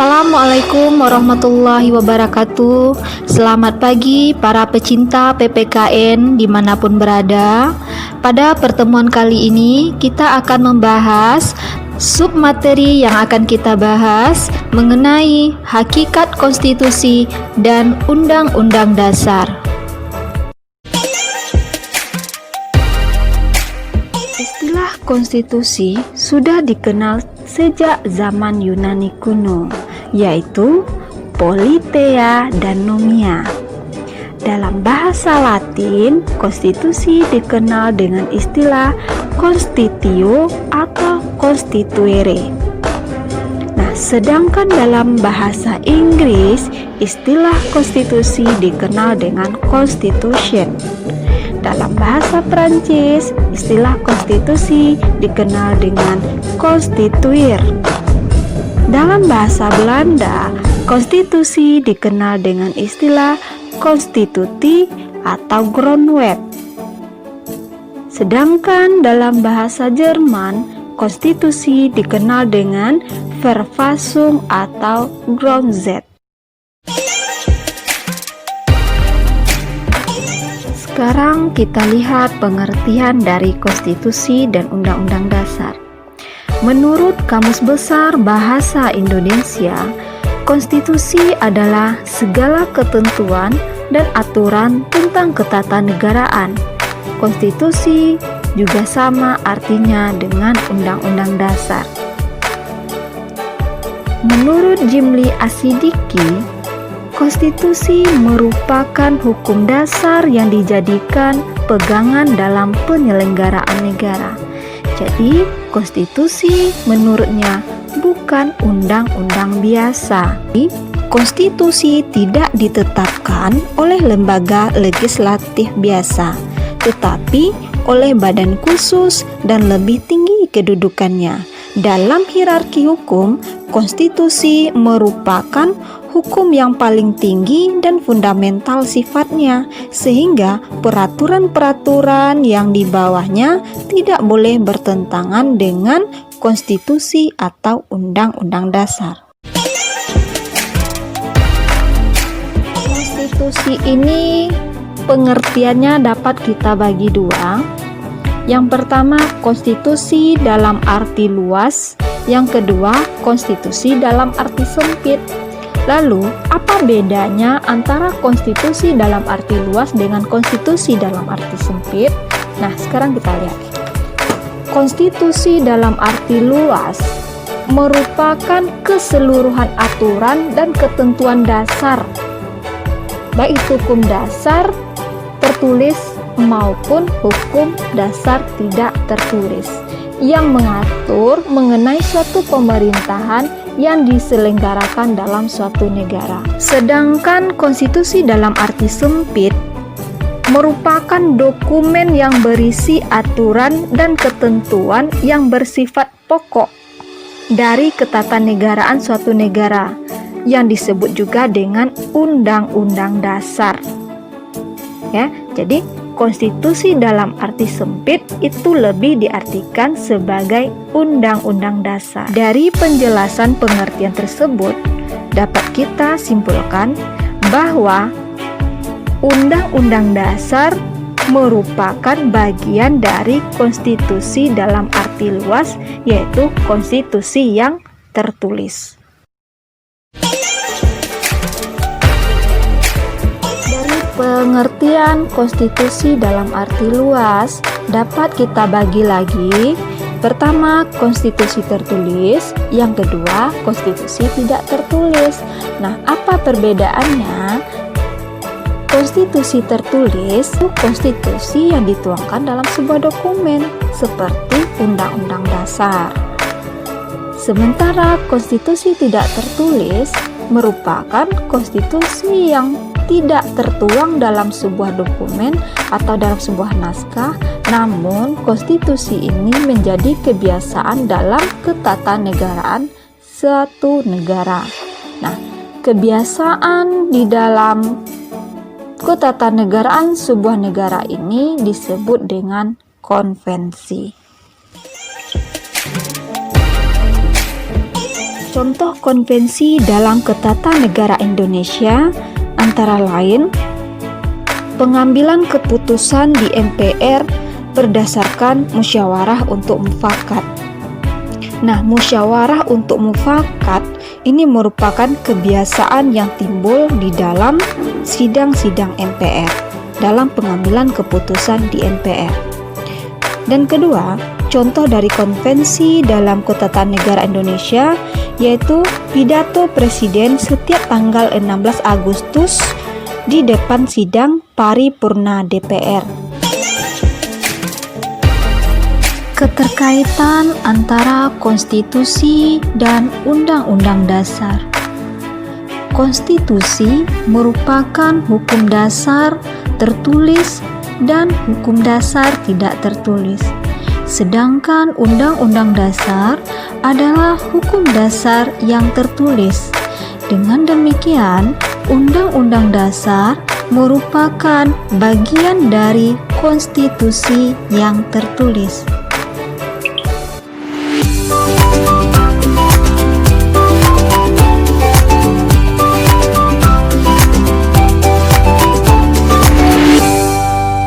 Assalamualaikum warahmatullahi wabarakatuh. Selamat pagi para pecinta PPKN dimanapun berada. Pada pertemuan kali ini kita akan membahas submateri yang akan kita bahas mengenai hakikat konstitusi dan undang-undang dasar. Istilah konstitusi sudah dikenal sejak zaman Yunani kuno, yaitu politeia dan nomia. Dalam bahasa Latin, konstitusi dikenal dengan istilah constitutio atau constituere. Nah, sedangkan dalam bahasa Inggris, istilah konstitusi dikenal dengan constitution. Dalam bahasa Prancis, istilah konstitusi dikenal dengan constituir. Dalam bahasa Belanda, konstitusi dikenal dengan istilah constitutie atau grondwet. Sedangkan dalam bahasa Jerman, konstitusi dikenal dengan Verfassung atau Grundgesetz. Sekarang kita lihat pengertian dari konstitusi dan undang-undang dasar. Menurut Kamus Besar Bahasa Indonesia, konstitusi adalah segala ketentuan dan aturan tentang ketatanegaraan. Konstitusi juga sama artinya dengan undang-undang dasar. Menurut Jimli Asidiki, konstitusi merupakan hukum dasar yang dijadikan pegangan dalam penyelenggaraan negara. Jadi, konstitusi menurutnya bukan undang-undang biasa. Konstitusi tidak ditetapkan oleh lembaga legislatif biasa, tetapi oleh badan khusus dan lebih tinggi kedudukannya. Dalam hierarki hukum, konstitusi merupakan hukum yang paling tinggi dan fundamental sifatnya, sehingga peraturan-peraturan yang di bawahnya tidak boleh bertentangan dengan konstitusi atau undang-undang dasar. Konstitusi ini pengertiannya dapat kita bagi dua. Yang pertama, konstitusi dalam arti luas. Yang kedua, konstitusi dalam arti sempit. Lalu, apa bedanya antara konstitusi dalam arti luas dengan konstitusi dalam arti sempit? Nah, sekarang kita lihat. Konstitusi dalam arti luas merupakan keseluruhan aturan dan ketentuan dasar, baik hukum dasar tertulis maupun hukum dasar tidak tertulis, yang mengatur mengenai suatu pemerintahan yang diselenggarakan dalam suatu negara. Sedangkan konstitusi dalam arti sempit merupakan dokumen yang berisi aturan dan ketentuan yang bersifat pokok dari ketatanegaraan suatu negara, yang disebut juga dengan undang-undang dasar. Ya, jadi konstitusi dalam arti sempit itu lebih diartikan sebagai undang-undang dasar. Dari penjelasan pengertian tersebut, dapat kita simpulkan bahwa undang-undang dasar merupakan bagian dari konstitusi dalam arti luas, yaitu konstitusi yang tertulis. Pengertian konstitusi dalam arti luas dapat kita bagi lagi. Pertama, konstitusi tertulis. Yang kedua, konstitusi tidak tertulis. Nah, apa perbedaannya? Konstitusi tertulis itu konstitusi yang dituangkan dalam sebuah dokumen seperti Undang-Undang Dasar. Sementara konstitusi tidak tertulis merupakan konstitusi yang tidak tertuang dalam sebuah dokumen atau dalam sebuah naskah, namun konstitusi ini menjadi kebiasaan dalam ketatanegaraan suatu negara. Nah, kebiasaan di dalam ketatanegaraan sebuah negara ini disebut dengan konvensi. Contoh konvensi dalam Ketatanegaraan Indonesia antara lain pengambilan keputusan di MPR berdasarkan musyawarah untuk mufakat. Nah, musyawarah untuk mufakat ini merupakan kebiasaan yang timbul di dalam sidang-sidang MPR dalam pengambilan keputusan di MPR. Dan kedua, contoh dari konvensi dalam Ketatanegaraan Indonesia yaitu pidato Presiden setiap tanggal 16 Agustus di depan sidang paripurna DPR. Keterkaitan antara konstitusi dan undang-undang dasar. Konstitusi merupakan hukum dasar tertulis dan hukum dasar tidak tertulis. Sedangkan undang-undang dasar adalah hukum dasar yang tertulis. Dengan demikian, undang-undang dasar merupakan bagian dari konstitusi yang tertulis.